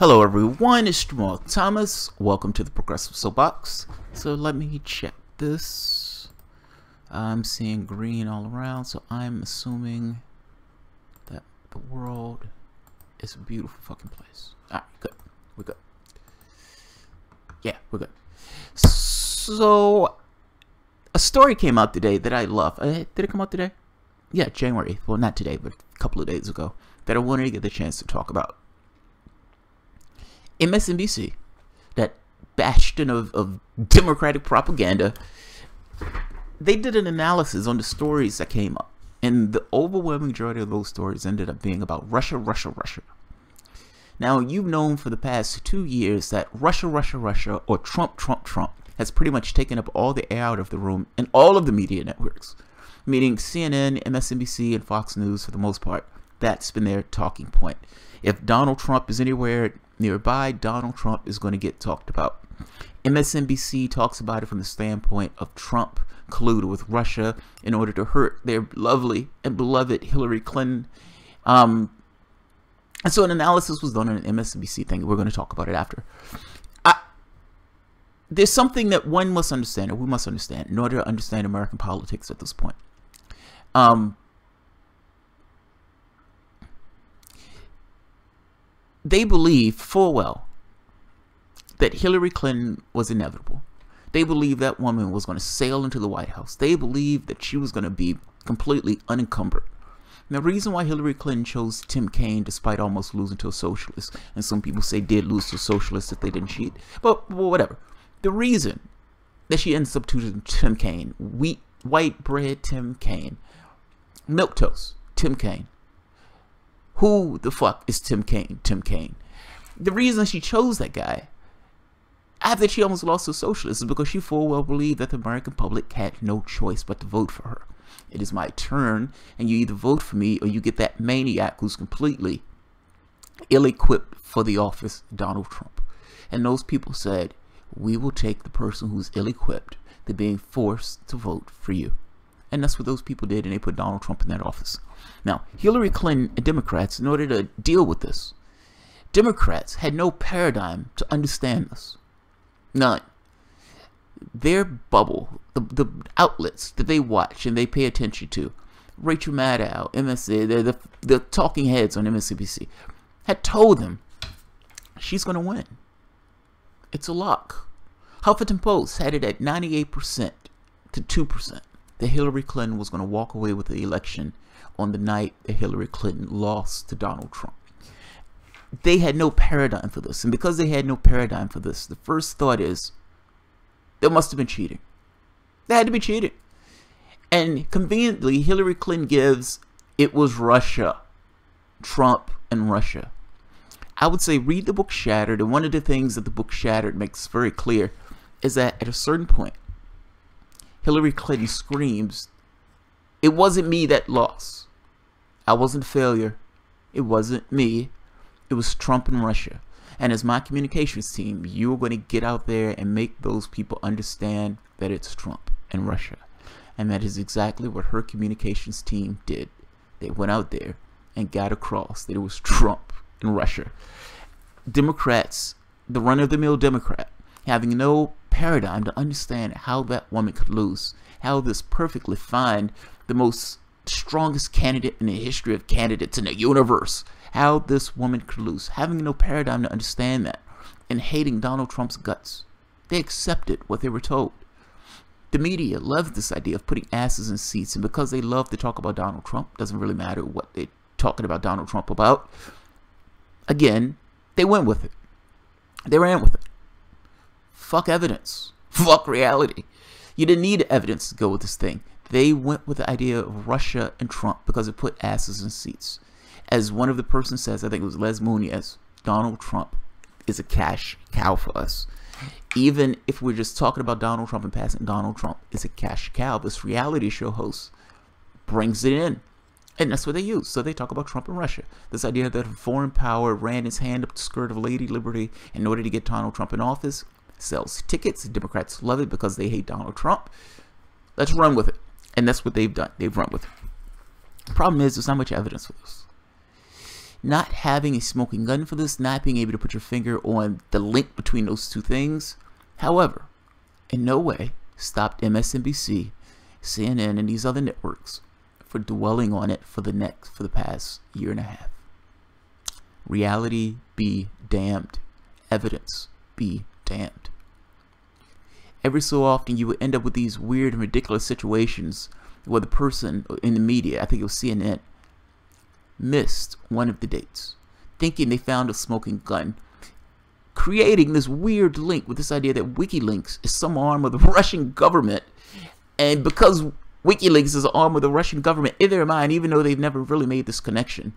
Hello everyone, it's Jamal Thomas. Welcome to the Progressive Soapbox. So let me check this. I'm seeing green all around, so I'm assuming that the world is a beautiful fucking place. Alright, good. We're good. Yeah, we're good. So, a story came out today that I love. Did it come out today? Yeah, January 8th. Well, not today, but a couple of days ago. That I wanted to get the chance to talk about. MSNBC, that bastion of Democratic propaganda, they did an analysis on the stories that came up. And the overwhelming majority of those stories ended up being about Russia. Now, you've known for the past 2 years that Russia, or Trump has pretty much taken up all the air out of the room in all of the media networks, meaning CNN, MSNBC, and Fox News for the most part. That's been their talking point. If Donald Trump is anywhere nearby, Donald Trump is going to get talked about. MSNBC talks about it from the standpoint of Trump colluded with Russia in order to hurt their lovely and beloved Hillary Clinton. And so an analysis was done on an MSNBC thing. We're going to talk about it after. There's something that one must understand, or we must understand, in order to understand American politics at this point. They believe full well that Hillary Clinton was inevitable. They believe that woman was going to sail into the White House. They believe that she was going to be completely unencumbered. Now, the reason why Hillary Clinton chose Tim Kaine, despite almost losing to a socialist, and some people say did lose to a socialist if they didn't cheat, but whatever. The reason that she ends up choosing Tim Kaine, white bread Tim Kaine, milquetoast Tim Kaine. Who the fuck is Tim Kaine? Tim Kaine. The reason she chose that guy after she almost lost to a socialist is because she full well believed that the American public had no choice but to vote for her. It is my turn, and you either vote for me or you get that maniac who's completely ill-equipped for the office, Donald Trump. And those people said, we will take the person who's ill-equipped to being forced to vote for you. And that's what those people did, and they put Donald Trump in that office. Now, Hillary Clinton and Democrats, in order to deal with this, Democrats had no paradigm to understand this. None. Their bubble, the outlets that they watch and they pay attention to, Rachel Maddow, MSNBC, the talking heads on MSNBC, had told them she's going to win. It's a lock. Huffington Post had it at 98% to 2%. That Hillary Clinton was going to walk away with the election on the night that Hillary Clinton lost to Donald Trump. They had no paradigm for this. And because they had no paradigm for this, the first thought is, there must have been cheating. There had to be cheating. And conveniently, Hillary Clinton gives, it was Russia. Trump and Russia. I would say read the book Shattered. And one of the things that the book Shattered makes very clear is that at a certain point, Hillary Clinton screams, it wasn't me that lost. I wasn't a failure. It wasn't me. It was Trump and Russia. And as my communications team, you're going to get out there and make those people understand that it's Trump and Russia. And that is exactly what her communications team did. They went out there and got across that it was Trump and Russia. Democrats, the run-of-the-mill Democrat, having no paradigm to understand how that woman could lose, how this perfectly fine, the most strongest candidate in the history of candidates in the universe, how this woman could lose, having no paradigm to understand that, and hating Donald Trump's guts. They accepted what they were told. The media loved this idea of putting asses in seats, and because they love to talk about Donald Trump, doesn't really matter what they're talking about Donald Trump about, again, they went with it. They ran with it. Fuck evidence. Fuck reality. You didn't need evidence to go with this thing. They went with the idea of Russia and Trump because it put asses in seats. As one of the persons says, I think it was Les Moonves, Donald Trump is a cash cow for us. Even if we're just talking about Donald Trump and passing, Donald Trump is a cash cow. This reality show host brings it in. And that's what they use. So they talk about Trump and Russia. This idea that a foreign power ran its hand up the skirt of Lady Liberty in order to get Donald Trump in office, sells tickets. Democrats love it because they hate Donald Trump. Let's run with it. And that's what they've done. They've run with it. The problem is there's not much evidence for this. Not having a smoking gun for this, not being able to put your finger on the link between those two things, however, in no way stopped MSNBC, CNN, and these other networks for dwelling on it for the past year and a half. Reality be damned. Evidence be damned. Every so often you would end up with these weird and ridiculous situations where the person in the media, I think it was CNN, missed one of the dates, thinking they found a smoking gun, creating this weird link with this idea that WikiLeaks is some arm of the Russian government. And because WikiLeaks is an arm of the Russian government, in their mind, even though they've never really made this connection,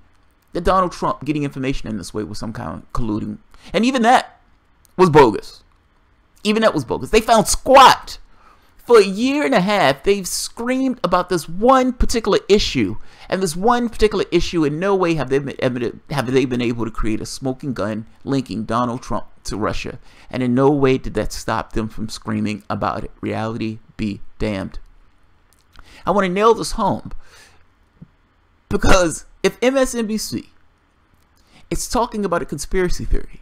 that Donald Trump getting information in this way was some kind of colluding. And even that was bogus. Even that was bogus. They found squat. For a year and a half, they've screamed about this one particular issue. And this one particular issue, in no way have they been able to create a smoking gun linking Donald Trump to Russia. And in no way did that stop them from screaming about it. Reality be damned. I want to nail this home, because if MSNBC is talking about a conspiracy theory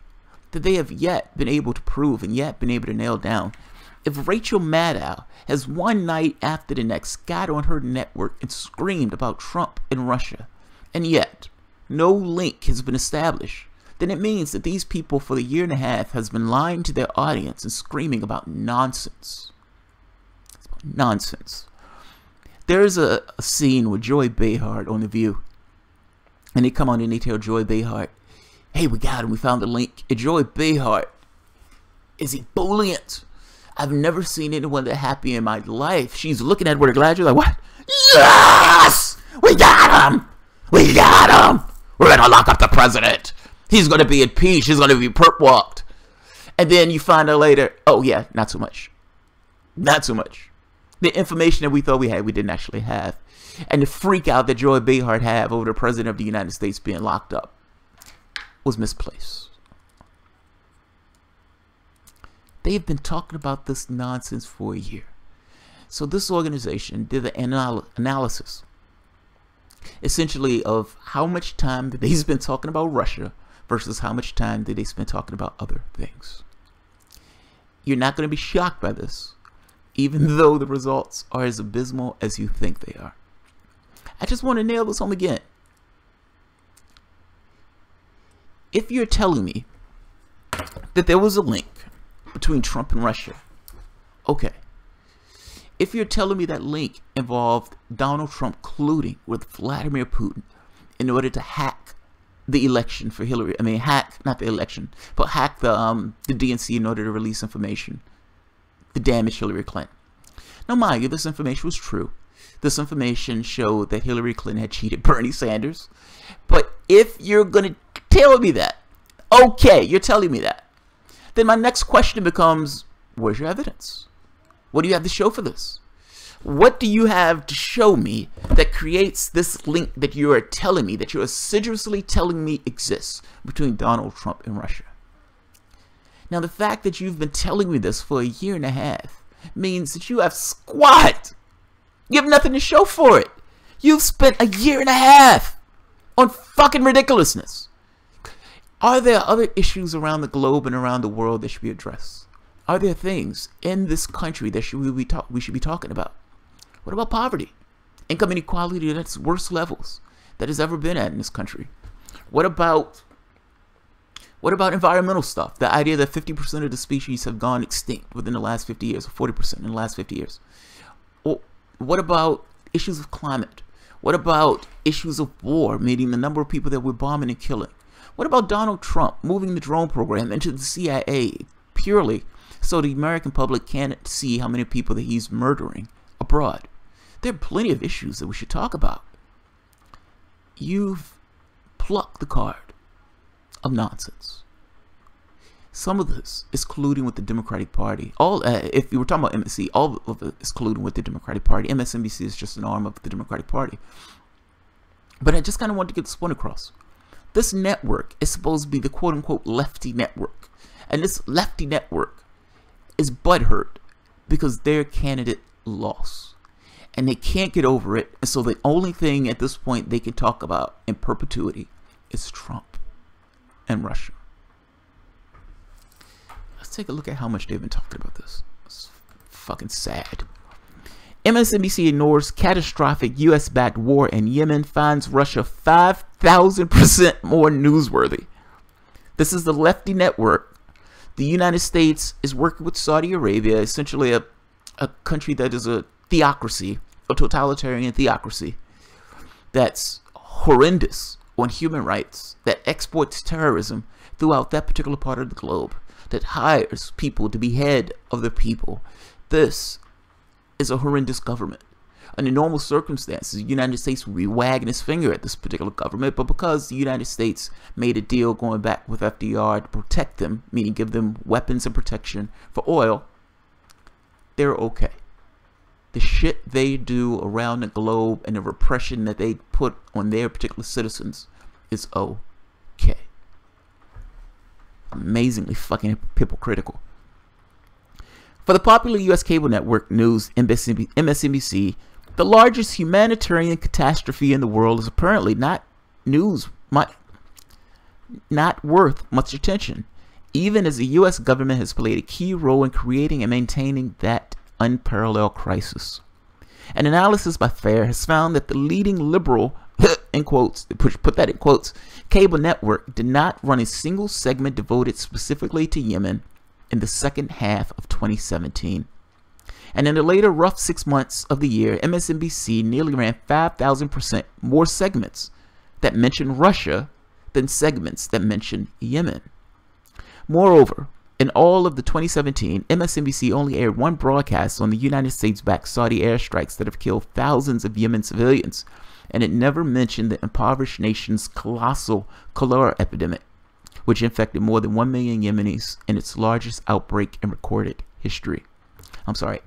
that they have yet been able to prove and yet been able to nail down, if Rachel Maddow has one night after the next got on her network and screamed about Trump and Russia, and yet no link has been established, then it means that these people for the year and a half has been lying to their audience and screaming about nonsense. It's about nonsense. There's a scene with Joy Behar on The View, and they come on and they tell Joy Behar, hey, we got him, we found the link. And Joy Behar is ebullient. I've never seen anyone that happy in my life. She's looking at her with her glasses like, what? Yes! We got him! We got him! We're going to lock up the president. He's going to be impeached. He's going to be perp-walked. And then you find out later, oh yeah, not so much. Not so much. The information that we thought we had, we didn't actually have. And the freak out that Joy Behar had over the president of the United States being locked up was misplaced. They've been talking about this nonsense for a year. So this organization did an analysis, essentially, of how much time did they spend talking about Russia versus how much time did they spend talking about other things. You're not going to be shocked by this, even though the results are as abysmal as you think they are. I just want to nail this home again. If you're telling me that there was a link between Trump and Russia, okay. If you're telling me that link involved Donald Trump colluding with Vladimir Putin in order to hack the election for Hillary, not the election, but hack the DNC in order to release information to damage Hillary Clinton. Now, mind you, this information was true. This information showed that Hillary Clinton had cheated Bernie Sanders. But if you're going to tell me that, okay, you're telling me that, then my next question becomes, where's your evidence? What do you have to show for this? What do you have to show me that creates this link that you are telling me, that you're assiduously telling me exists between Donald Trump and Russia? Now, the fact that you've been telling me this for a year and a half means that you have squat. You have nothing to show for it. You've spent a year and a half on fucking ridiculousness. Are there other issues around the globe and around the world that should be addressed? Are there things in this country that we should be talking about? What about poverty? Income inequality at its worst levels that has ever been at in this country. What about environmental stuff? The idea that 50% of the species have gone extinct within the last 50 years, or 40% in the last 50 years. Or what about issues of climate? What about issues of war, meaning the number of people that we're bombing and killing? What about Donald Trump moving the drone program into the CIA purely so the American public can't see how many people that he's murdering abroad? There are plenty of issues that we should talk about. You've plucked the card of nonsense. Some of this is colluding with the Democratic Party. If you were talking about MSNBC, all of it is colluding with the Democratic Party. MSNBC is just an arm of the Democratic Party. But I just kind of want to get this point across. This network is supposed to be the quote-unquote lefty network. And this lefty network is butthurt because their candidate lost. And they can't get over it. And so the only thing at this point they can talk about in perpetuity is Trump and Russia. Let's take a look at how much they've been talking about this. It's fucking sad. MSNBC ignores catastrophic US-backed war in Yemen, finds Russia 5,000% more newsworthy. This is the lefty network. The United States is working with Saudi Arabia, essentially a country that is a theocracy, a totalitarian theocracy that's horrendous on human rights, that exports terrorism throughout that particular part of the globe, that hires people to be head of the people. This is a horrendous government. Under normal circumstances, the United States would be wagging its finger at this particular government, but because the United States made a deal going back with FDR to protect them, meaning give them weapons and protection for oil, they're okay. The shit they do around the globe and the repression that they put on their particular citizens is okay. Amazingly fucking hypocritical. For the popular U.S. cable network news MSNBC, the largest humanitarian catastrophe in the world is apparently not worth much attention, even as the U.S. government has played a key role in creating and maintaining that unparalleled crisis. An analysis by FAIR has found that the leading liberal, in quotes, put that in quotes, cable network did not run a single segment devoted specifically to Yemen in the second half of 2017. And in the later rough 6 months of the year, MSNBC nearly ran 5,000% more segments that mentioned Russia than segments that mentioned Yemen. Moreover, in all of the 2017, MSNBC only aired one broadcast on the United States-backed Saudi airstrikes that have killed thousands of Yemen civilians, and it never mentioned the impoverished nation's colossal cholera epidemic, which infected more than 1 million Yemenis in its largest outbreak in recorded history.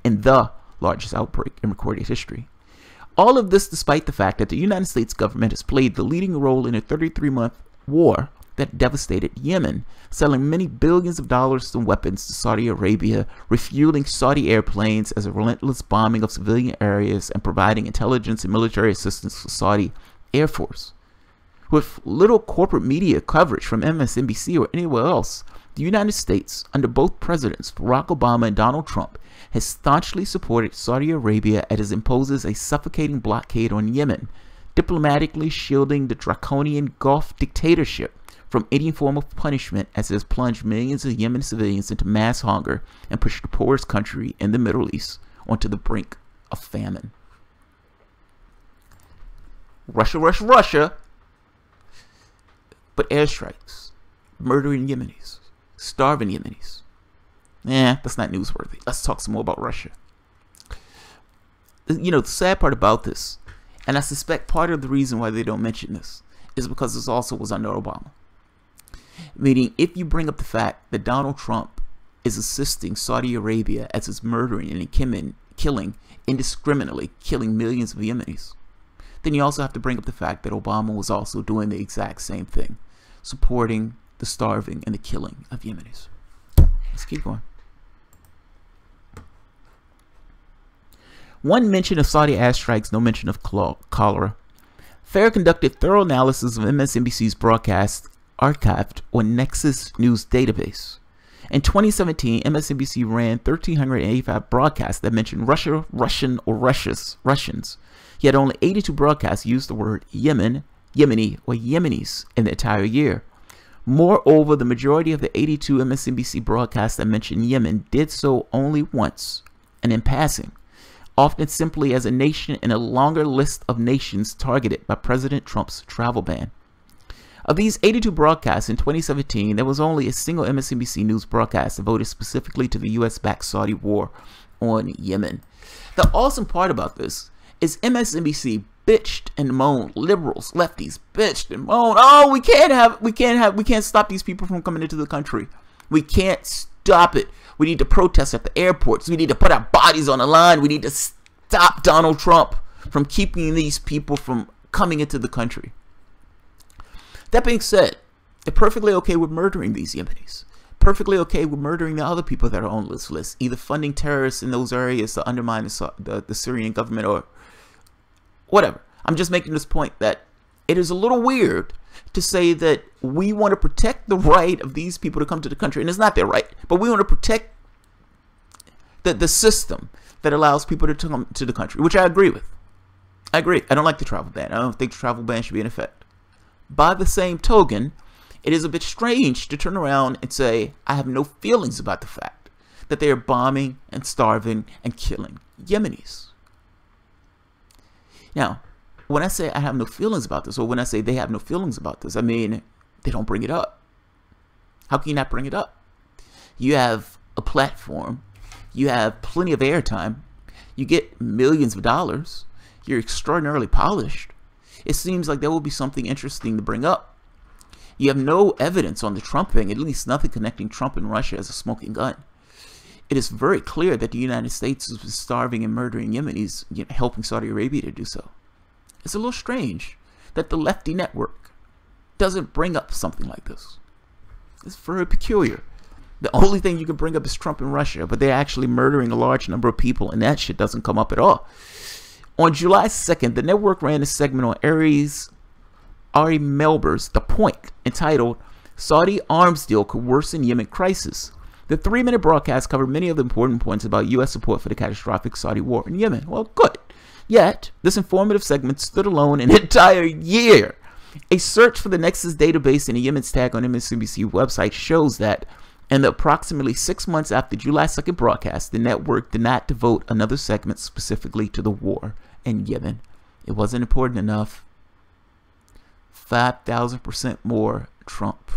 In the largest outbreak in recorded history. All of this despite the fact that the United States government has played the leading role in a 33-month war that devastated Yemen, selling many billions of dollars in weapons to Saudi Arabia, refueling Saudi airplanes as a relentless bombing of civilian areas, and providing intelligence and military assistance to Saudi Air Force. With little corporate media coverage from MSNBC or anywhere else, the United States, under both presidents, Barack Obama and Donald Trump, has staunchly supported Saudi Arabia as it imposes a suffocating blockade on Yemen, diplomatically shielding the draconian Gulf dictatorship from any form of punishment as it has plunged millions of Yemen civilians into mass hunger and pushed the poorest country in the Middle East onto the brink of famine. Russia. But airstrikes, murdering Yemenis, starving Yemenis. That's not newsworthy. Let's talk some more about Russia. You know, the sad part about this, and I suspect part of the reason why they don't mention this, is because this also was under Obama. Meaning, if you bring up the fact that Donald Trump is assisting Saudi Arabia as it's murdering and killing indiscriminately, killing millions of Yemenis, then you also have to bring up the fact that Obama was also doing the exact same thing, supporting the starving and the killing of Yemenis. Let's keep going. One mention of Saudi airstrikes, no mention of cholera. FAIR conducted thorough analysis of MSNBC's broadcast archived on Nexus News database. In 2017, MSNBC ran 1,385 broadcasts that mentioned Russia, Russian, or Russians. Yet only 82 broadcasts used the word Yemen, Yemeni, or Yemenis in the entire year. Moreover, the majority of the 82 MSNBC broadcasts that mentioned Yemen did so only once, and in passing, often simply as a nation in a longer list of nations targeted by President Trump's travel ban. Of these 82 broadcasts in 2017, there was only a single MSNBC News broadcast devoted specifically to the US-backed Saudi war on Yemen. The awesome part about this is MSNBC bitched and moaned. Liberals, lefties bitched and moaned. Oh, we can't stop these people from coming into the country. We can't stop it. We need to protest at the airports. We need to put our bodies on the line. We need to stop Donald Trump from keeping these people from coming into the country. That being said, they're perfectly okay with murdering these Yemenis. Perfectly okay with murdering the other people that are on this list, either funding terrorists in those areas to undermine the Syrian government or whatever. I'm just making this point that it is a little weird to say that we want to protect the right of these people to come to the country, and it's not their right, but we want to protect the system that allows people to come to the country, which I agree with. I agree. I don't like the travel ban. I don't think the travel ban should be in effect. By the same token, it is a bit strange to turn around and say, I have no feelings about the fact that they are bombing and starving and killing Yemenis. Now, when I say I have no feelings about this, or when I say they have no feelings about this, I mean, they don't bring it up. How can you not bring it up? You have a platform. You have plenty of airtime. You get millions of dollars. You're extraordinarily polished. It seems like there will be something interesting to bring up. You have no evidence on the Trump thing, at least nothing connecting Trump and Russia as a smoking gun. It is very clear that the United States is starving and murdering Yemenis, helping Saudi Arabia to do so. It's a little strange that the lefty network doesn't bring up something like this. It's very peculiar. The only thing you can bring up is Trump and Russia, but they're actually murdering a large number of people, and that shit doesn't come up at all. On July 2nd, the network ran a segment on Ari Melber's The Point, entitled Saudi Arms Deal Could Worsen Yemen Crisis. The 3-minute broadcast covered many of the important points about U.S. support for the catastrophic Saudi war in Yemen. Well, good. Yet, this informative segment stood alone an entire year. A search for the Nexus database in the Yemen's tag on MSNBC website shows that in the approximately 6 months after July 2nd broadcast, the network did not devote another segment specifically to the war in Yemen. It wasn't important enough. 5,000% more Trump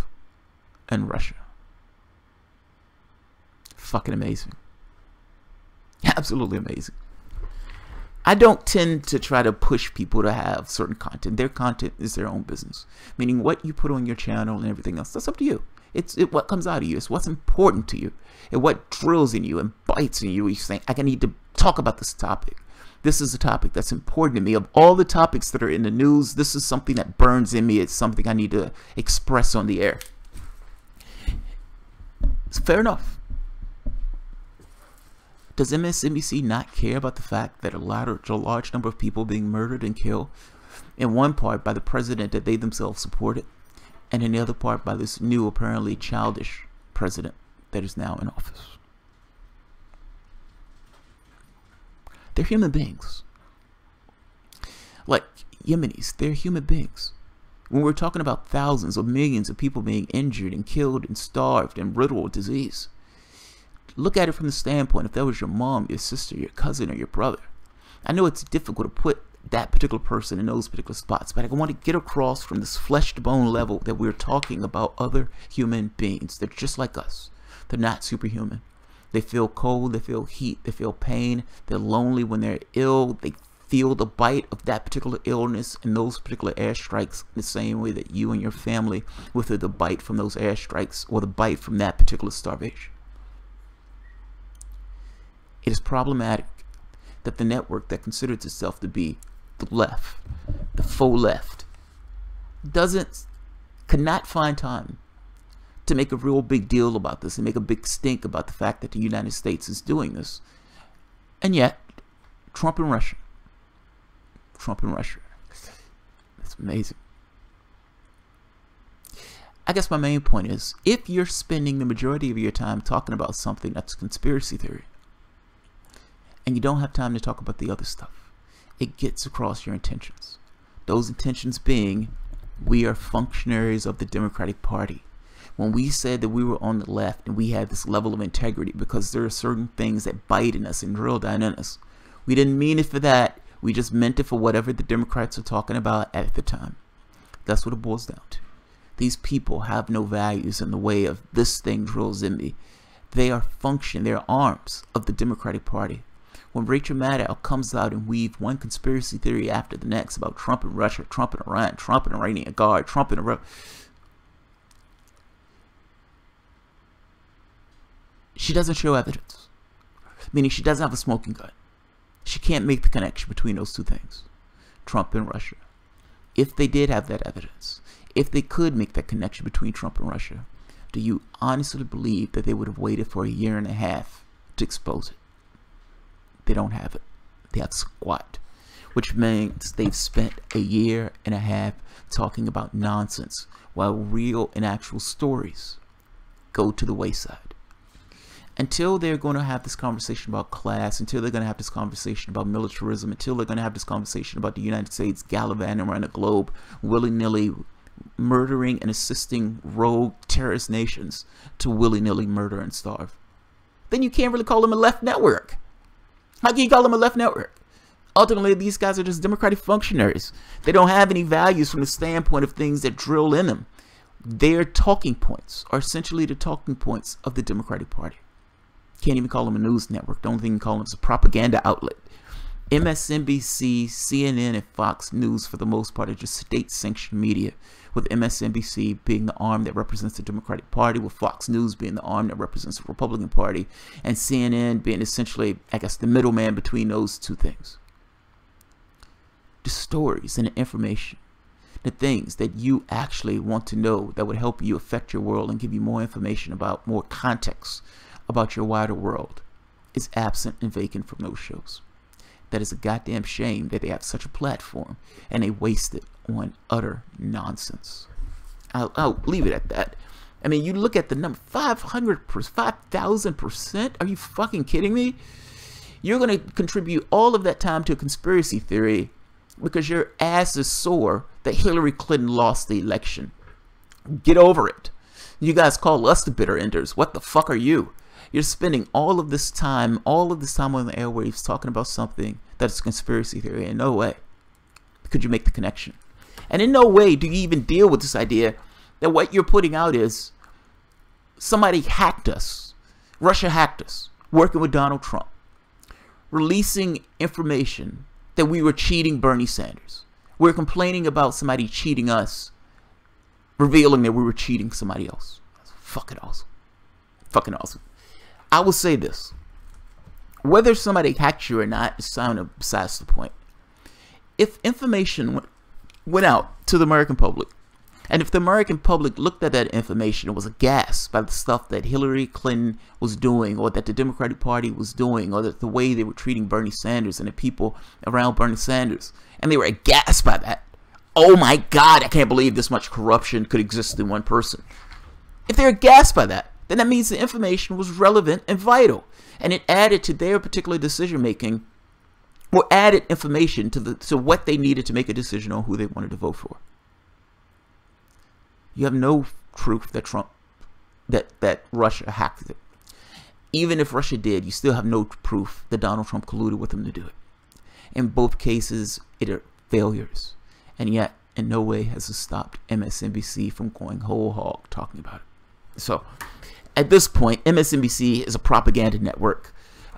and Russia. Fucking amazing. Absolutely amazing. I don't tend to try to push people to have certain content. Their content is their own business. Meaning what you put on your channel and everything else, that's up to you. It's what comes out of you. It's what's important to you. And what drills in you and bites in you. You saying, I need to talk about this topic. This is a topic that's important to me. Of all the topics that are in the news, this is something that burns in me. It's something I need to express on the air. It's fair enough. Does MSNBC not care about the fact that a large number of people being murdered and killed, in one part by the president that they themselves supported, and in the other part by this new, apparently childish president that is now in office? They're human beings. Like Yemenis, they're human beings. When we're talking about thousands or millions of people being injured and killed and starved and riddled with disease, look at it from the standpoint, if that was your mom, your sister, your cousin, or your brother. I know it's difficult to put that particular person in those particular spots, but I want to get across from this flesh-to-bone level that we're talking about other human beings. They're just like us. They're not superhuman. They feel cold, they feel heat, they feel pain, they're lonely when they're ill, they feel the bite of that particular illness and those particular airstrikes the same way that you and your family will feel the bite from those airstrikes or the bite from that particular starvation. It is problematic that the network that considers itself to be the left, the faux left, cannot find time to make a real big deal about this and make a big stink about the fact that the United States is doing this. And yet, Trump and Russia. It's amazing. I guess my main point is, if you're spending the majority of your time talking about something that's conspiracy theory, and you don't have time to talk about the other stuff, it gets across your intentions. Those intentions being, we are functionaries of the Democratic Party. When we said that we were on the left and we had this level of integrity because there are certain things that bite in us and drill down in us, we didn't mean it for that. We just meant it for whatever the Democrats are talking about at the time. That's what it boils down to. These people have no values in the way of this thing drills in me. They are they're arms of the Democratic Party. When Rachel Maddow comes out and weave one conspiracy theory after the next about Trump and Russia, Trump and Iran, Trump and Iranian Guard, Trump and Iran, she doesn't show evidence. Meaning she doesn't have a smoking gun. She can't make the connection between those two things, Trump and Russia. If they did have that evidence, if they could make that connection between Trump and Russia, do you honestly believe that they would have waited for a year and a half to expose it? They don't have it. They have squat. which means they've spent a year and a half talking about nonsense while real and actual stories go to the wayside. Until they're going to have this conversation about class, until they're going to have this conversation about militarism, until they're going to have this conversation about the United States gallivanting around the globe, willy-nilly murdering and assisting rogue terrorist nations to willy-nilly murder and starve, then you can't really call them a left network. How can you call them a left network? Ultimately, these guys are just democratic functionaries. They don't have any values from the standpoint of things that drill in them. Their talking points are essentially the talking points of the Democratic Party. Can't even call them a news network. The only thing you can call them is a propaganda outlet. MSNBC, CNN, and Fox News, for the most part, are just state-sanctioned media, with MSNBC being the arm that represents the Democratic Party, with Fox News being the arm that represents the Republican Party, and CNN being essentially, I guess, the middleman between those two things. The stories and the information, the things that you actually want to know that would help you affect your world and give you more information about, more context about your wider world, is absent and vacant from those shows. That is a goddamn shame that they have such a platform and they waste it on utter nonsense. I'll leave it at that. I mean, you look at the number, 5,000%. Are you fucking kidding me? You're going to contribute all of that time to a conspiracy theory because your ass is sore that Hillary Clinton lost the election. Get over it. You guys call us the bitter enders. What the fuck are you? You're spending all of this time on the airwaves talking about something that's a conspiracy theory. In no way could you make the connection. And in no way do you even deal with this idea that what you're putting out is somebody hacked us. Russia hacked us, working with Donald Trump, releasing information that we were cheating Bernie Sanders. We're complaining about somebody cheating us, revealing that we were cheating somebody else. That's fucking awesome. Fucking awesome. I will say this. Whether somebody hacked you or not is kind of besides the point. If information went out to the American public, and if the American public looked at that information and was aghast by the stuff that Hillary Clinton was doing, or that the Democratic Party was doing, or that the way they were treating Bernie Sanders and the people around Bernie Sanders, and they were aghast by that, oh my God, I can't believe this much corruption could exist in one person. If they're aghast by that, then that means the information was relevant and vital, and it added to their particular decision making, or added information to what they needed to make a decision on who they wanted to vote for. You have no proof that that Russia hacked it. Even if Russia did, you still have no proof that Donald Trump colluded with them to do it. In both cases, it are failures, and yet in no way has it stopped MSNBC from going whole hog talking about it. So at this point, MSNBC is a propaganda network.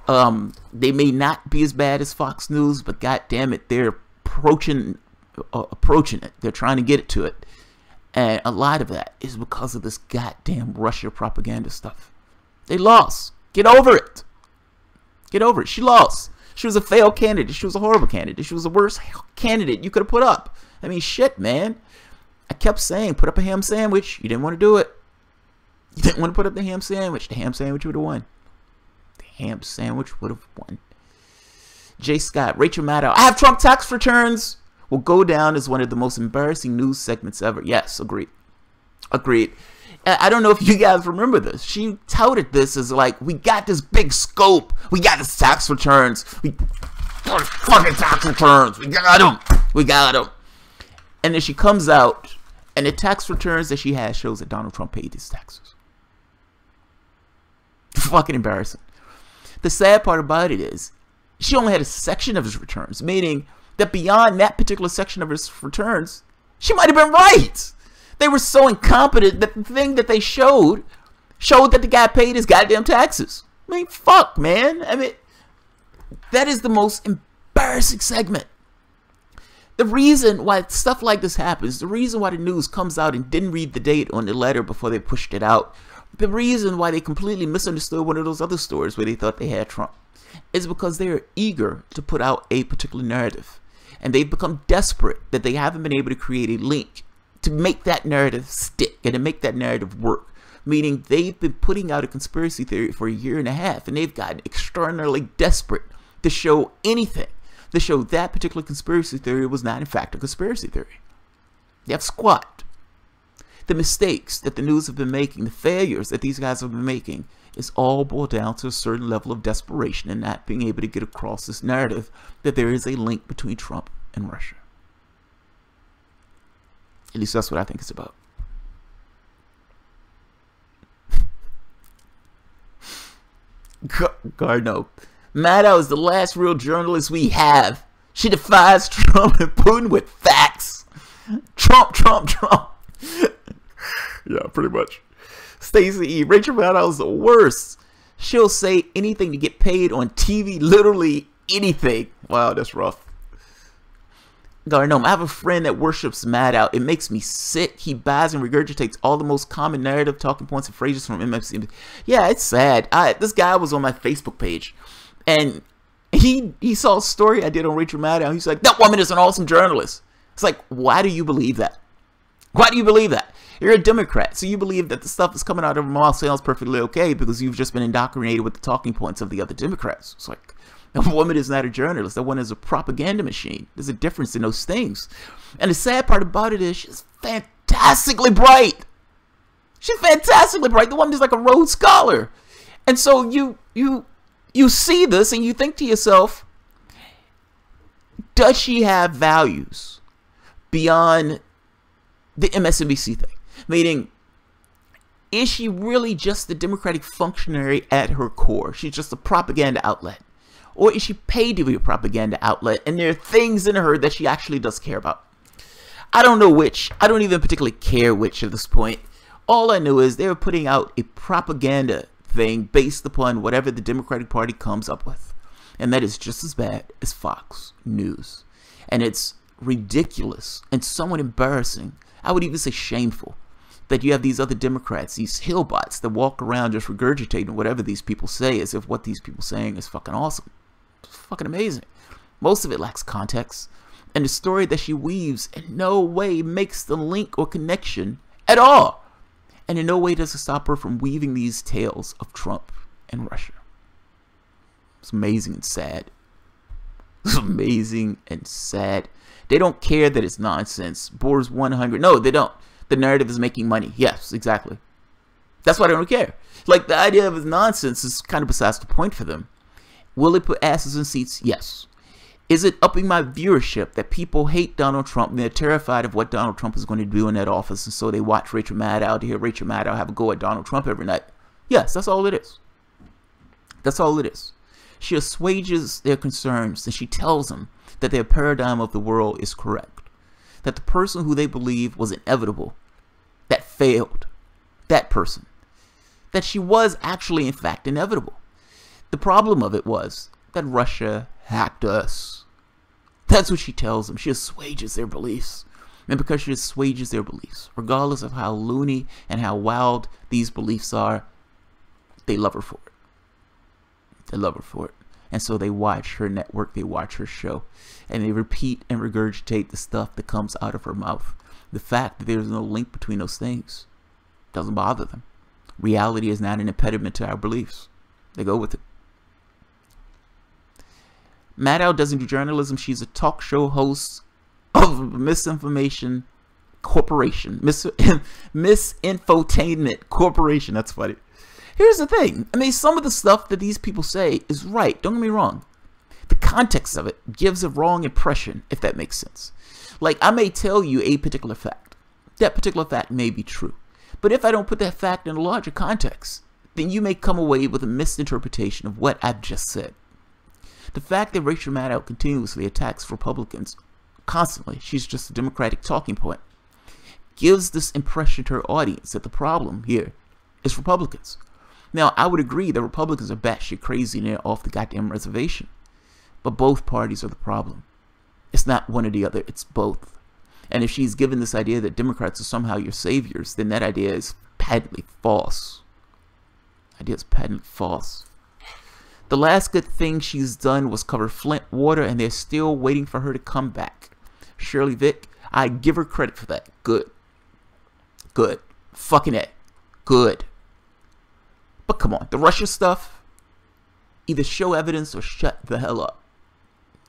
They may not be as bad as Fox News, but god damn it, they're approaching it. They're trying to get it to it. And a lot of that is because of this goddamn Russia propaganda stuff. They lost. Get over it. Get over it. She lost. She was a failed candidate. She was a horrible candidate. She was the worst candidate you could have put up. I mean, shit, man. I kept saying, put up a ham sandwich. You didn't want to do it. You didn't want to put up the ham sandwich. The ham sandwich would have won. The ham sandwich would have won. Jay Scott, Rachel Maddow. I have Trump tax returns. Will go down as one of the most embarrassing news segments ever. Yes, agreed. Agreed. I don't know if you guys remember this. She touted this as like, we got this big scope. We got this tax returns. We fucking tax returns. We got them. We got them. And then she comes out, and the tax returns that she has shows that Donald Trump paid his taxes. Fucking embarrassing. The sad part about it is, she only had a section of his returns, meaning that beyond that particular section of his returns, she might have been right. They were so incompetent that the thing that they showed that the guy paid his goddamn taxes. I mean, fuck, man. I mean, that is the most embarrassing segment. The reason why stuff like this happens, the reason why the news comes out and didn't read the date on the letter before they pushed it out, the reason why they completely misunderstood one of those other stories where they thought they had Trump, is because they are eager to put out a particular narrative. And they've become desperate that they haven't been able to create a link to make that narrative stick and to make that narrative work. Meaning they've been putting out a conspiracy theory for a year and a half, and they've gotten extraordinarily desperate to show anything that showed that particular conspiracy theory was not in fact a conspiracy theory. They have squat. The mistakes that the news have been making, the failures that these guys have been making, is all boiled down to a certain level of desperation and not being able to get across this narrative that there is a link between Trump and Russia. At least that's what I think it's about. Garno. Maddow is the last real journalist we have. She defies Trump and Putin with facts. Trump, Trump, Trump. Yeah, pretty much. Stacey E. Rachel Maddow is the worst. She'll say anything to get paid on TV, literally anything. Wow, that's rough. Garnome, I have a friend that worships Maddow. It makes me sick. He buys and regurgitates all the most common narrative talking points and phrases from MSNBC. Yeah, it's sad. This guy was on my Facebook page, and he saw a story I did on Rachel Maddow. He's like, that woman is an awesome journalist. It's like, why do you believe that? Why do you believe that? You're a Democrat, so you believe that the stuff that's coming out of her mouth sounds perfectly okay because you've just been indoctrinated with the talking points of the other Democrats. It's like, a woman is not a journalist. That one is a propaganda machine. There's a difference in those things. And the sad part about it is she's fantastically bright. She's fantastically bright. The woman is like a Rhodes Scholar. And so you see this and you think to yourself, does she have values beyond the MSNBC thing? Meaning, is she really just a Democratic functionary at her core? She's just a propaganda outlet. Or is she paid to be a propaganda outlet and there are things in her that she actually does care about? I don't know which. I don't even particularly care which at this point. All I know is they're putting out a propaganda thing based upon whatever the Democratic Party comes up with. And that is just as bad as Fox News. And it's ridiculous and somewhat embarrassing. I would even say shameful that you have these other Democrats, these hillbots that walk around just regurgitating whatever these people say as if what these people are saying is fucking awesome. It's fucking amazing. Most of it lacks context. And the story that she weaves in no way makes the link or connection at all. And in no way does it stop her from weaving these tales of Trump and Russia. It's amazing and sad. It's amazing and sad. They don't care that it's nonsense. Bores 100. No, they don't. The narrative is making money. Yes, exactly. That's why they don't care. Like, the idea of nonsense is kind of besides the point for them. Will it put asses in seats? Yes. Is it upping my viewership that people hate Donald Trump and they're terrified of what Donald Trump is going to do in that office, and so they watch Rachel Maddow to hear Rachel Maddow have a go at Donald Trump every night? Yes, that's all it is. That's all it is. She assuages their concerns and she tells them that their paradigm of the world is correct. That the person who they believe was inevitable, that failed, that person, that she was actually in fact inevitable. The problem of it was that Russia hacked us. That's what she tells them. She assuages their beliefs. And because she assuages their beliefs, regardless of how loony and how wild these beliefs are, they love her for it. They love her for it. And so they watch her network, they watch her show, and they repeat and regurgitate the stuff that comes out of her mouth. The fact that there's no link between those things doesn't bother them. Reality is not an impediment to our beliefs. They go with it. Maddow doesn't do journalism. She's a talk show host of Misinformation Corporation. Misinfotainment Corporation. That's funny. Here's the thing. I mean, some of the stuff that these people say is right. Don't get me wrong. The context of it gives a wrong impression, if that makes sense. Like, I may tell you a particular fact. That particular fact may be true. But if I don't put that fact in a larger context, then you may come away with a misinterpretation of what I've just said. The fact that Rachel Maddow continuously attacks Republicans constantly, she's just a Democratic talking point, gives this impression to her audience that the problem here is Republicans. Now, I would agree that Republicans are batshit crazy and they're off the goddamn reservation. But both parties are the problem. It's not one or the other, it's both. And if she's given this idea that Democrats are somehow your saviors, then that idea is patently false. The idea is patently false. The last good thing she's done was cover Flint water, and they're still waiting for her to come back. Shirley Vick, I give her credit for that. Good. Good. Fucking A. Good. But come on, the Russia stuff, either show evidence or shut the hell up.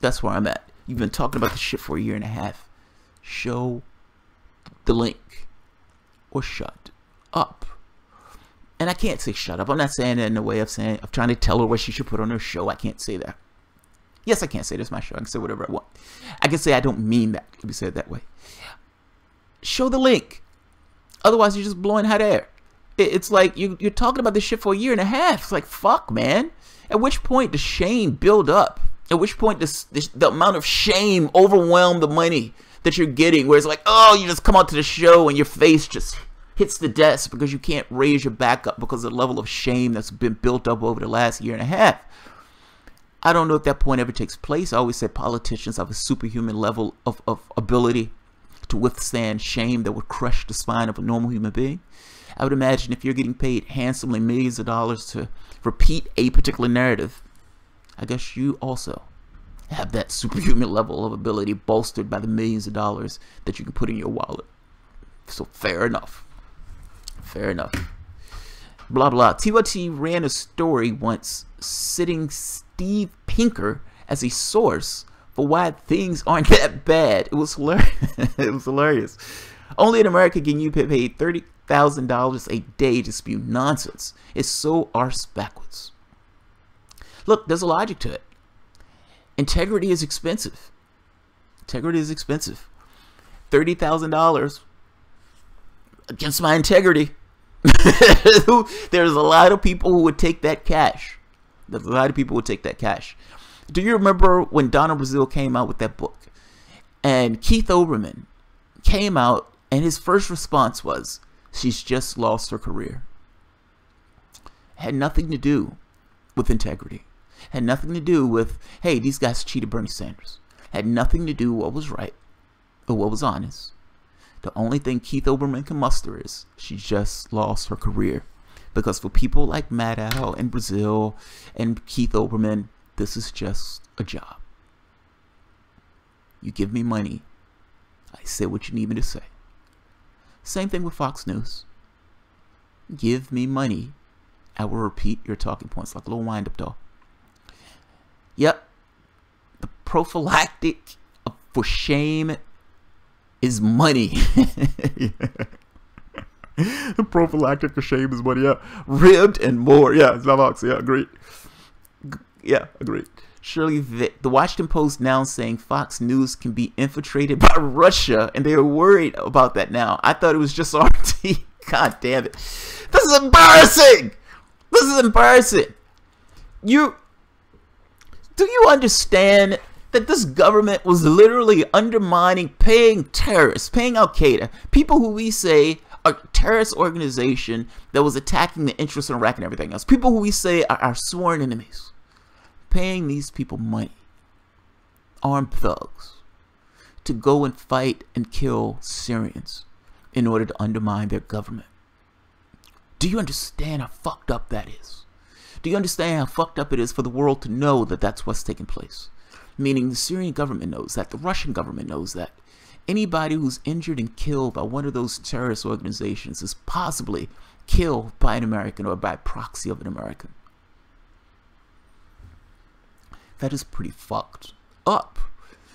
That's where I'm at. You've been talking about this shit for a year and a half. Show the link or shut up. And I can't say shut up. I'm not saying that in the way of trying to tell her what she should put on her show. I can't say that. Yes, I can't say this is my show. I can say whatever I want. I can say I don't mean that. Let me say it that way. Show the link. Otherwise, you're just blowing hot air. It's like you're talking about this shit for a year and a half. It's like, fuck, man. At which point does shame build up? At which point does the amount of shame overwhelm the money that you're getting? Where it's like, oh, you just come out to the show and your face just hits the desk because you can't raise your back up because of the level of shame that's been built up over the last year and a half. I don't know if that point ever takes place. I always say politicians have a superhuman level of ability to withstand shame that would crush the spine of a normal human being. I would imagine if you're getting paid handsomely millions of dollars to repeat a particular narrative, I guess you also have that superhuman level of ability bolstered by the millions of dollars that you can put in your wallet. So fair enough. Fair enough. Blah, blah. TYT ran a story once citing Steve Pinker as a source for why things aren't that bad. It was hilarious. It was hilarious. Only in America can you pay paid $30,000 a day to spew nonsense. It's so arse backwards. Look, there's a logic to it. Integrity is expensive. Integrity is expensive. $30,000 against my integrity. There's a lot of people who would take that cash. There's a lot of people who would take that cash. Do you remember when Donna Brazile came out with that book? And Keith Olbermann came out and his first response was, she's just lost her career. Had nothing to do with integrity. Had nothing to do with, hey, these guys cheated Bernie Sanders. Had nothing to do with what was right or what was honest. The only thing Keith Olbermann can muster is she just lost her career. Because for people like Maddow and Brazile and Keith Olbermann, this is just a job. You give me money, I say what you need me to say. Same thing with Fox News. Give me money, I will repeat your talking points like a little wind-up doll. Yep, the prophylactic for shame is money. The prophylactic for shame is money, yeah. Ribbed and more, yeah, it's not Fox, yeah, agreed. Yeah, agreed. Shirley Vick, the Washington Post now saying Fox News can be infiltrated by Russia, and they are worried about that now. I thought it was just RT. God damn it. This is embarrassing! This is embarrassing. Do you understand that this government was literally undermining, paying terrorists, paying Al-Qaeda, people who we say are a terrorist organization that was attacking the interests of Iraq and everything else, people who we say are our sworn enemies, paying these people money, armed thugs, to go and fight and kill Syrians in order to undermine their government. Do you understand how fucked up that is? Do you understand how fucked up it is for the world to know that that's what's taking place? Meaning the Syrian government knows that, the Russian government knows that. Anybody who's injured and killed by one of those terrorist organizations is possibly killed by an American or by proxy of an American. That is pretty fucked up.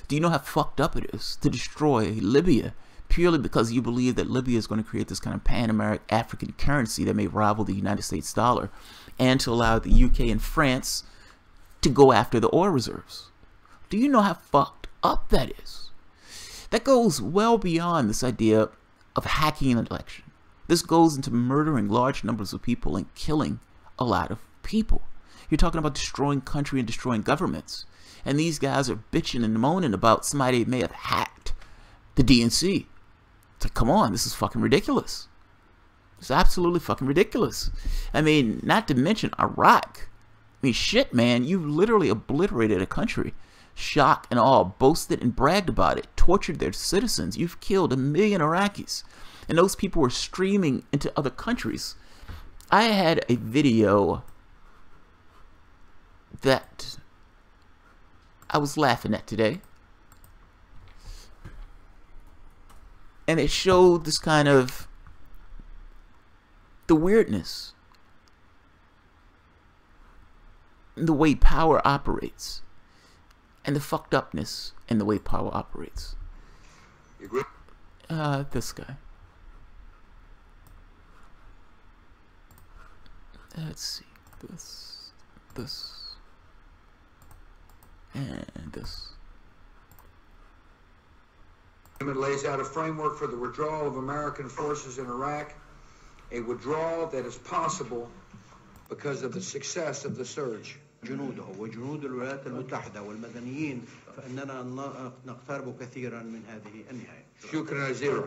Do you know how fucked up it is to destroy Libya purely because you believe that Libya is going to create this kind of Pan-American African currency that may rival the United States dollar, and to allow the UK and France to go after the oil reserves? Do you know how fucked up that is? That goes well beyond this idea of hacking an election. This goes into murdering large numbers of people and killing a lot of people. You're talking about destroying country and destroying governments. And these guys are bitching and moaning about somebody may have hacked the DNC. It's like, come on, this is fucking ridiculous. It's absolutely fucking ridiculous. I mean, not to mention Iraq. I mean, shit, man, you literally obliterated a country. Shock and awe, boasted and bragged about it, tortured their citizens. You've killed 1 million Iraqis. And those people were streaming into other countries. I had a video that I was laughing at today. And it showed this kind of the weirdness, the way power operates. and the fucked upness in the way power operates. You agree? This guy. Let's see. This, and this. It lays out a framework for the withdrawal of American forces in Iraq, a withdrawal that is possible because of the success of the surge. جنوده وجنود الولايات المتحدة والمدنيين فإننا نقترب كثيرا من هذه النهاية. شكرا جزيلا.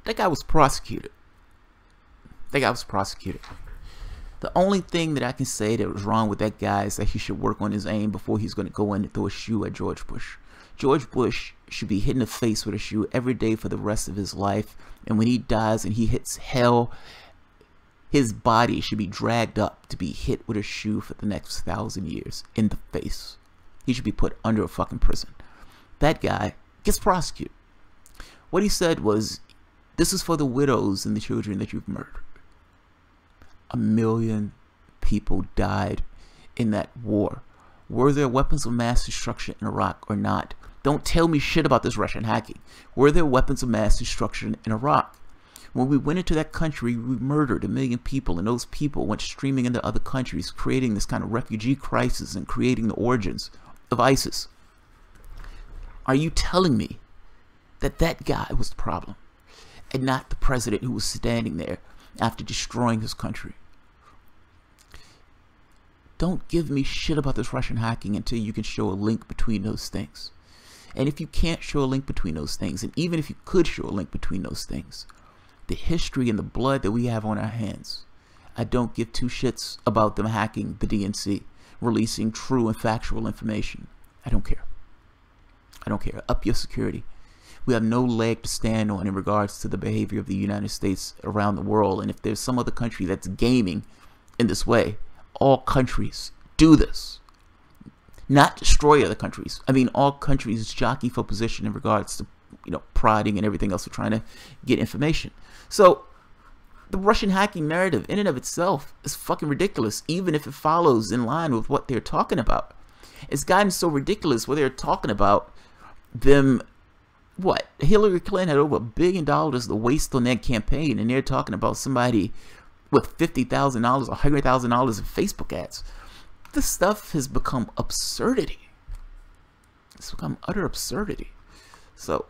That guy was prosecuted. The only thing that I can say that was wrong with that guy is that he should work on his aim before he's going to go in and throw a shoe at George Bush. George Bush should be hit in the face with a shoe every day for the rest of his life. And when he dies and he hits hell, his body should be dragged up to be hit with a shoe for the next 1,000 years in the face. He should be put under a fucking prison. That guy gets prosecuted. What he said was, this is for the widows and the children that you've murdered. 1 million people died in that war. Were there weapons of mass destruction in Iraq or not? Don't tell me shit about this Russian hacking. Were there weapons of mass destruction in Iraq? When we went into that country, we murdered 1 million people, and those people went streaming into other countries, creating this kind of refugee crisis and creating the origins of ISIS. Are you telling me that that guy was the problem, and not the president who was standing there after destroying his country? Don't give me shit about this Russian hacking until you can show a link between those things. And if you can't show a link between those things, and even if you could show a link between those things, the history and the blood that we have on our hands, I don't give two shits about them hacking the DNC, releasing true and factual information. I don't care. I don't care. Up your security. We have no leg to stand on in regards to the behavior of the United States around the world. And if there's some other country that's gaming in this way, all countries do this. Not destroy other countries. I mean, all countries jockey for position in regards to, prodding and everything else. We're trying to get information. So the Russian hacking narrative in and of itself is fucking ridiculous, even if it follows in line with what they're talking about. It's gotten so ridiculous where they're talking about them. What? Hillary Clinton had over $1 billion to waste on that campaign, and they're talking about somebody with $50,000 or $100,000 in Facebook ads. This stuff has become absurdity. It's become utter absurdity. So,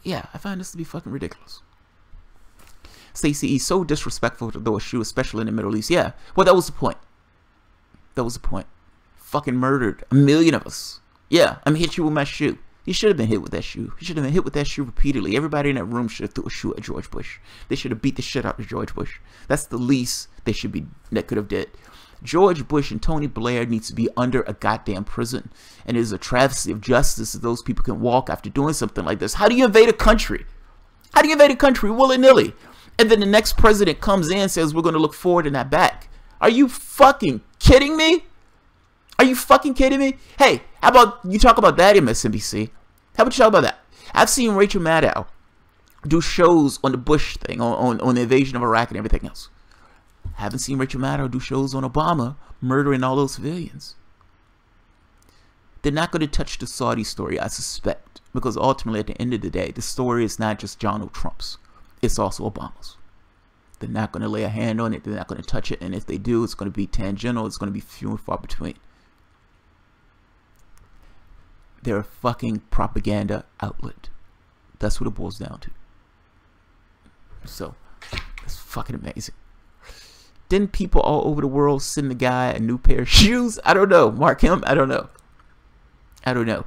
yeah, I find this to be fucking ridiculous. Stacey E. so disrespectful to throw a shoe, especially in the Middle East. Yeah, well, that was the point. That was the point. Fucking murdered 1 million of us. Yeah, I'm hit you with my shoe. He should have been hit with that shoe. He should have been hit with that shoe repeatedly. Everybody in that room should have threw a shoe at George Bush. They should have beat the shit out of George Bush. That's the least they should be, that could have did. George Bush and Tony Blair needs to be under a goddamn prison. And it is a travesty of justice that those people can walk after doing something like this. How do you invade a country? How do you invade a country willy-nilly? And then the next president comes in and says, we're going to look forward and not back. Are you fucking kidding me? Are you fucking kidding me? Hey, how about you talk about that, MSNBC? How about you talk about that? I've seen Rachel Maddow do shows on the Bush thing, on the invasion of Iraq and everything else. Haven't seen Rachel Maddow do shows on Obama murdering all those civilians. They're not going to touch the Saudi story, I suspect, because ultimately at the end of the day, the story is not just Donald Trump's. It's also Obama's. They're not going to lay a hand on it. They're not going to touch it. And if they do, it's going to be tangential. It's going to be few and far between. They're a fucking propaganda outlet. That's what it boils down to. So, it's fucking amazing. Didn't people all over the world send the guy a new pair of shoes? I don't know. Mark him? I don't know. I don't know.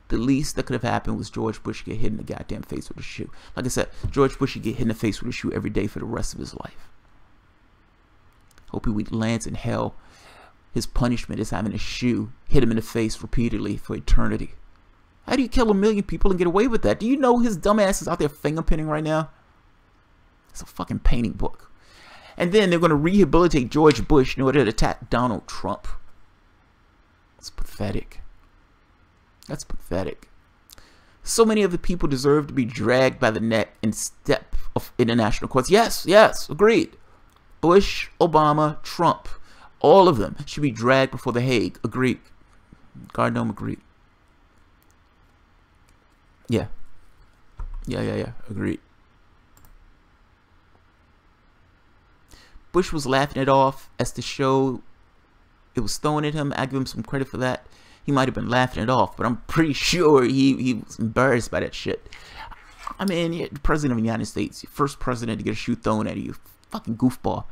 The least that could have happened was George Bush get hit in the goddamn face with a shoe. Like I said, George Bush should get hit in the face with a shoe every day for the rest of his life. Hope he lands in hell. His punishment is having a shoe hit him in the face repeatedly for eternity. How do you kill 1 million people and get away with that? Do you know his dumb ass is out there fingerprinting right now? It's a fucking painting book. And then they're going to rehabilitate George Bush in order to attack Donald Trump. It's pathetic. That's pathetic. So many of the people deserve to be dragged by the neck in step of international courts. Yes, yes, agreed. Bush, Obama, Trump, all of them should be dragged before The Hague. Agreed. Gardner agreed. Yeah. Yeah. Agreed. Bush was laughing it off as the show it was thrown at him. I give him some credit for that. He might have been laughing it off, but I'm pretty sure he was embarrassed by that shit. I mean, you're the president of the United States, your first president to get a shoe thrown at you, fucking goofball.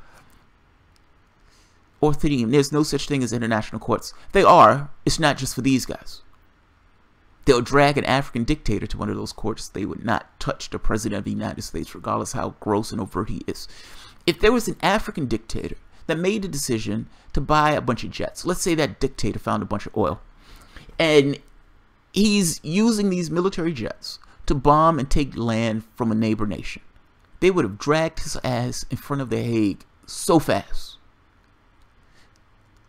Or thinking there's no such thing as international courts. They are. It's not just for these guys. They'll drag an African dictator to one of those courts. They would not touch the president of the United States, regardless how gross and overt he is. If there was an African dictator that made the decision to buy a bunch of jets, let's say that dictator found a bunch of oil, and he's using these military jets to bomb and take land from a neighbor nation, they would have dragged his ass in front of The Hague so fast.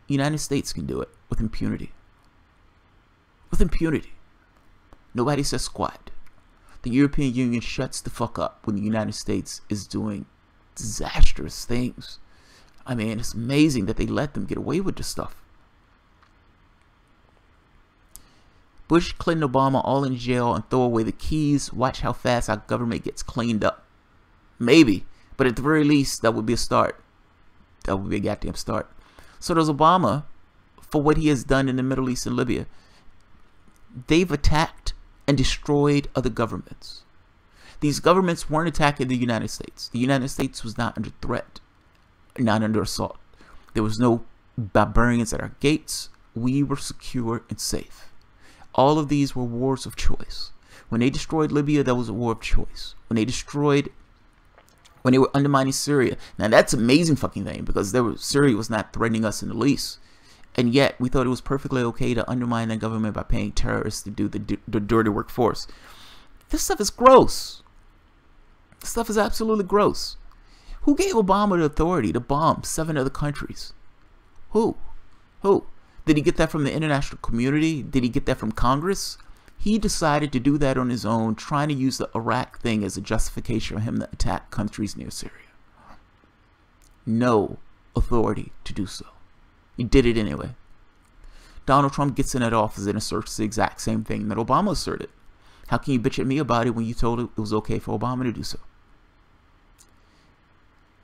The United States can do it with impunity. With impunity. Nobody says squat. The European Union shuts the fuck up when the United States is doing disastrous things. I mean, it's amazing that they let them get away with this stuff. Bush, Clinton, Obama all in jail and throw away the keys. Watch how fast our government gets cleaned up. Maybe. But at the very least, that would be a start. That would be a goddamn start. So does Obama, for what he has done in the Middle East and Libya. They've attacked and destroyed other governments. These governments weren't attacking the United States. The United States was not under threat, not under assault. There was no barbarians at our gates. We were secure and safe. All of these were wars of choice. When they destroyed Libya, that was a war of choice. When they were undermining Syria. Now that's an amazing fucking thing, because Syria was not threatening us in the least. And yet we thought it was perfectly okay to undermine that government by paying terrorists to do the dirty work for us. This stuff is gross. This stuff is absolutely gross. Who gave Obama the authority to bomb 7 other countries? Who? Did he get that from the international community? Did he get that from Congress? He decided to do that on his own, trying to use the Iraq thing as a justification for him to attack countries near Syria. No authority to do so. He did it anyway. Donald Trump gets in that office and asserts the exact same thing that Obama asserted. How can you bitch at me about it when you told it was okay for Obama to do so?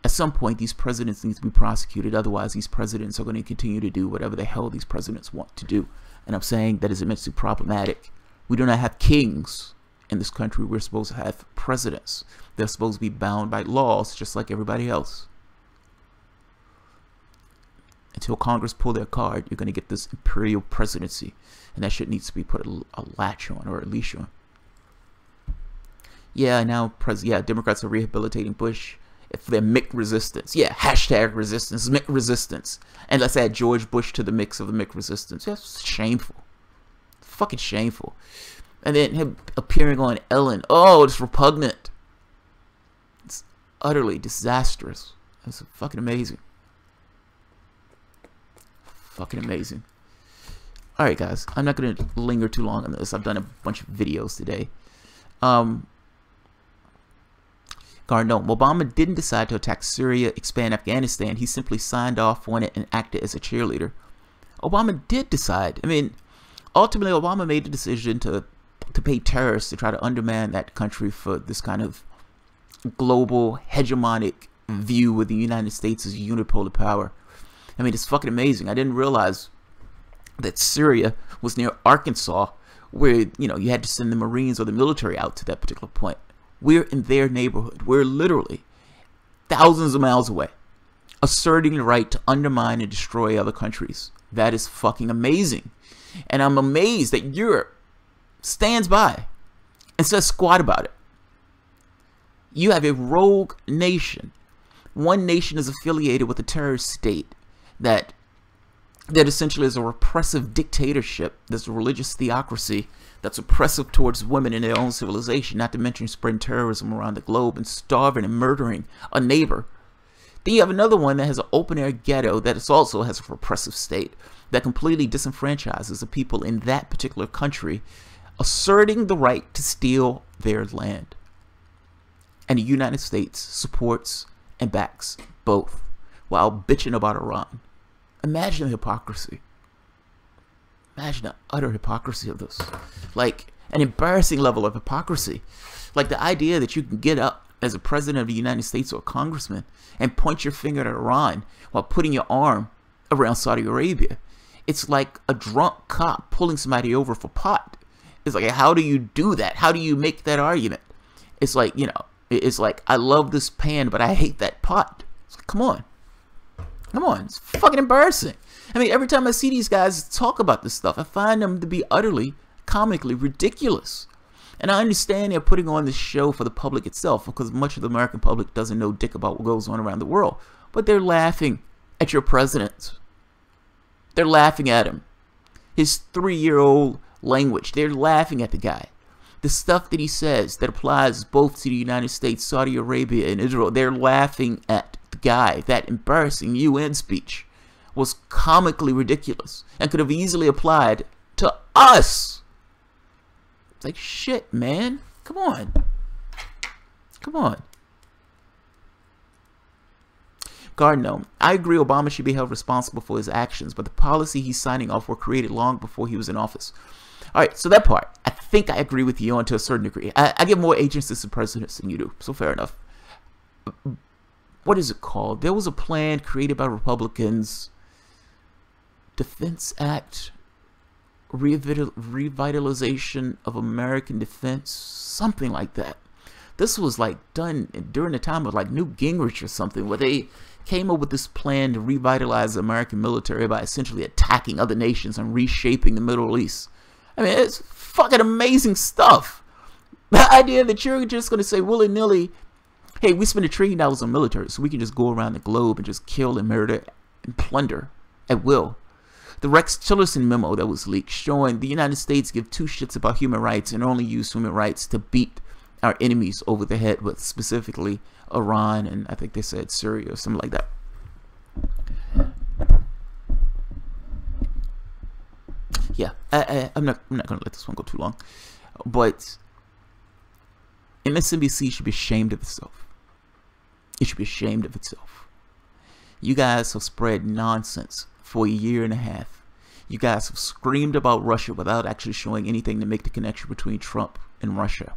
At some point, these presidents need to be prosecuted. Otherwise, these presidents are going to continue to do whatever the hell these presidents want to do. And I'm saying that is immensely problematic. We do not have kings in this country. We're supposed to have presidents. They're supposed to be bound by laws just like everybody else. Until Congress pull their card, you're going to get this imperial presidency. And that shit needs to be put a latch on, or a leash on. Yeah, now Democrats are rehabilitating Bush for their Mick resistance. Yeah, hashtag resistance, Mick resistance. And let's add George Bush to the mix of the Mick resistance. That's shameful. Fucking shameful. And then him appearing on Ellen. Oh, it's repugnant. It's utterly disastrous. That's fucking amazing. Fucking amazing. Alright guys, I'm not going to linger too long on this. I've done a bunch of videos today. Obama didn't decide to attack Syria, expand Afghanistan. He simply signed off on it and acted as a cheerleader. Obama did decide. I mean, ultimately Obama made the decision to pay terrorists to try to undermine that country for this kind of global hegemonic view of the United States as a unipolar power. I mean, it's fucking amazing. I didn't realize that Syria was near Arkansas, where, you know, you had to send the Marines or the military out to that particular point. We're in their neighborhood. We're literally thousands of miles away, asserting the right to undermine and destroy other countries. That is fucking amazing. And I'm amazed that Europe stands by and says squat about it. You have a rogue nation. One nation is affiliated with a terrorist state that essentially is a repressive dictatorship. There's a religious theocracy that's oppressive towards women in their own civilization, not to mention spreading terrorism around the globe and starving and murdering a neighbor. Then you have another one that has an open-air ghetto that also has a repressive state that completely disenfranchises the people in that particular country, asserting the right to steal their land. And the United States supports and backs both while bitching about Iran. Imagine the hypocrisy. Imagine the utter hypocrisy of this. Like, an embarrassing level of hypocrisy. Like the idea that you can get up as a president of the United States or a congressman and point your finger at Iran while putting your arm around Saudi Arabia. It's like a drunk cop pulling somebody over for pot. It's like, how do you do that? How do you make that argument? It's like, you know, it's like, I love this pan, but I hate that pot. It's like, come on. Come on. It's fucking embarrassing. I mean, every time I see these guys talk about this stuff, I find them to be utterly, comically ridiculous. And I understand they're putting on this show for the public itself, because much of the American public doesn't know dick about what goes on around the world. But they're laughing at your president. They're laughing at him. His 3-year-old language. They're laughing at the guy. The stuff that he says that applies both to the United States, Saudi Arabia, and Israel. They're laughing at the guy. That embarrassing UN speech was comically ridiculous and could have easily applied to us. It's like, shit, man. Come on. Come on. Gardner, I agree Obama should be held responsible for his actions, but the policy he's signing off were created long before he was in office. All right, so that part, I think I agree with you on to a certain degree. I give more agency to presidents than you do, so fair enough. What is it called? There was a plan created by Republicans, Defense Act, revitalization of American defense, something like that. This was like done during the time of like Newt Gingrich or something, where they came up with this plan to revitalize the American military by essentially attacking other nations and reshaping the Middle East. I mean, it's fucking amazing stuff. The idea that you're just going to say willy-nilly, hey, we spend $1 trillion on military, so we can just go around the globe and just kill and murder and plunder at will. The Rex Tillerson memo that was leaked showing the United States give 2 shits about human rights and only use human rights to beat our enemies over the head with, specifically Iran, and I think they said Syria or something like that. Yeah, I'm not going to let this one go too long, but MSNBC should be ashamed of itself. It should be ashamed of itself. You guys have spread nonsense for 1.5 years. You guys have screamed about Russia without actually showing anything to make the connection between Trump and Russia.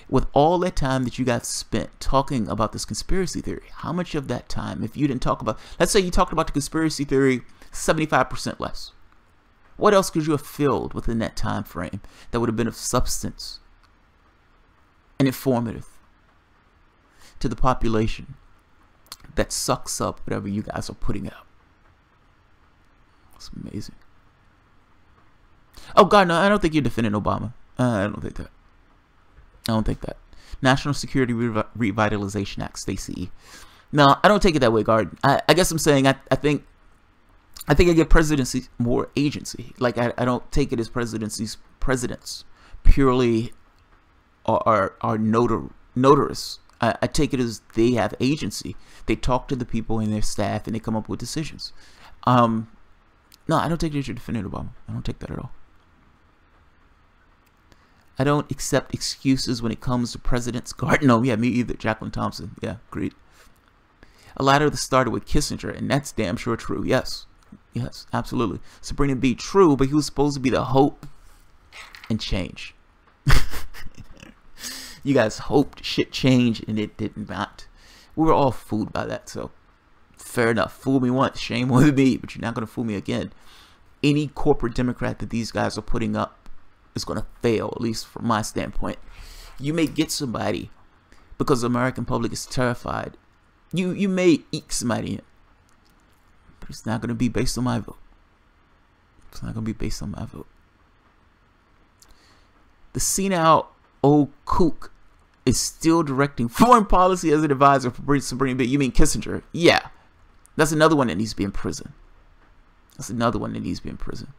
With all that time that you guys spent talking about this conspiracy theory, how much of that time, if you didn't talk about, let's say you talked about the conspiracy theory 75% less, what else could you have filled within that time frame that would have been of substance and informative to the population that sucks up whatever you guys are putting out? It's amazing. Oh God, no, I don't think you're defending Obama. I don't think that. I don't think that. National Security Revitalization Act, Stacey. No, I don't take it that way, Garden. I guess I'm saying I think I give presidency more agency. Like I don't take it as presidents purely are notarists. I take it as they have agency. They talk to the people and their staff and they come up with decisions. No, I don't take it as you're defending Obama. I don't take that at all. I don't accept excuses when it comes to presidents. No, yeah, me either. Jacqueline Thompson. Yeah, agreed. A lot of this started with Kissinger, and that's damn sure true. Yes. Yes, absolutely. Sabrina B. True, but he was supposed to be the hope and change. You guys hoped shit changed, and it did not. We were all fooled by that, so fair enough. Fool me once, shame on me, but you're not going to fool me again. Any corporate Democrat that these guys are putting up is going to fail, at least from my standpoint. You may get somebody because the American public is terrified. You may eke somebody in, but it's not going to be based on my vote. It's not going to be based on my vote. The senile old kook is still directing foreign policy as an advisor for Sabrina B. You mean Kissinger? Yeah. That's another one that needs to be in prison. That's another one that needs to be in prison.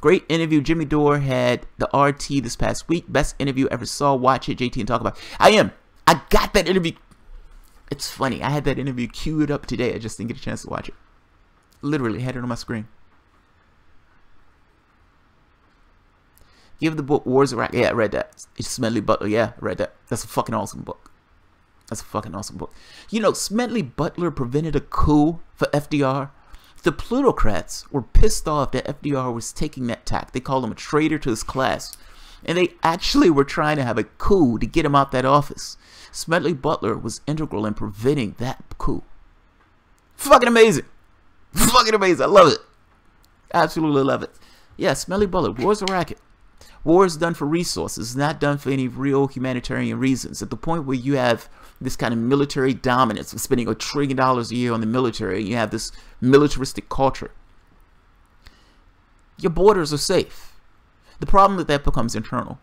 Great interview. Jimmy Dore had the RT this past week. Best interview ever saw. Watch it, JT, and talk about it. I got that interview. It's funny. I had that interview queued up today. I just didn't get a chance to watch it. Literally had it on my screen. Give the book Wars of Iraq. Yeah, I read that. It's Smedley Butler. Yeah, I read that. That's a fucking awesome book. That's a fucking awesome book. You know, Smedley Butler prevented a coup for FDR. The plutocrats were pissed off that FDR was taking that tack. They called him a traitor to his class. And they actually were trying to have a coup to get him out that office. Smedley Butler was integral in preventing that coup. Fucking amazing. Fucking amazing. I love it. Absolutely love it. Yeah, Smedley Butler. War's a racket. War is done for resources, not done for any real humanitarian reasons. At the point where you have this kind of military dominance of spending $1 trillion a year on the military, you have this militaristic culture, your borders are safe. The problem with that becomes internal.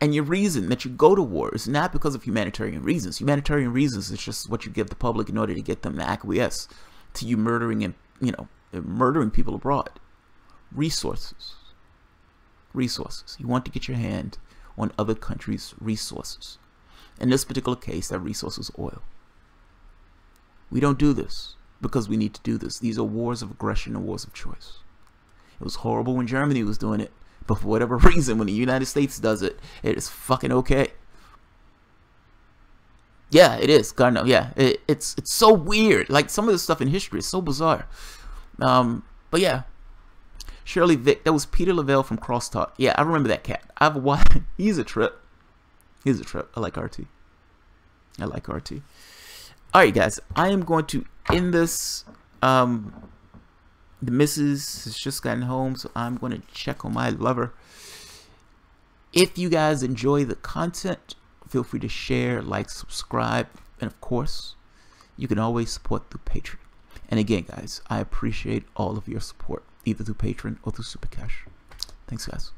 And your reason that you go to war is not because of humanitarian reasons. Humanitarian reasons is just what you give the public in order to get them to acquiesce to you murdering and, murdering people abroad. Resources. Resources. You want to get your hand on other countries' resources. In this particular case, that resource is oil. We don't do this because we need to do this. These are wars of aggression and wars of choice. It was horrible when Germany was doing it, but for whatever reason, when the United States does it, it is fucking okay. Yeah, it is. God no. Yeah, it's so weird. Like some of the stuff in history is so bizarre. But yeah. Shirley Vick, that was Peter Lavelle from Crosstalk. Yeah, I remember that cat. I've watched. He's a trip. He's a trip. I like RT. I like RT. All right, guys. I am going to end this. The missus has just gotten home, so I'm going to check on my lover. If you guys enjoy the content, feel free to share, like, subscribe, and of course, you can always support through Patreon. And again, guys, I appreciate all of your support, either through Patreon or through Super Cash. Thanks, guys.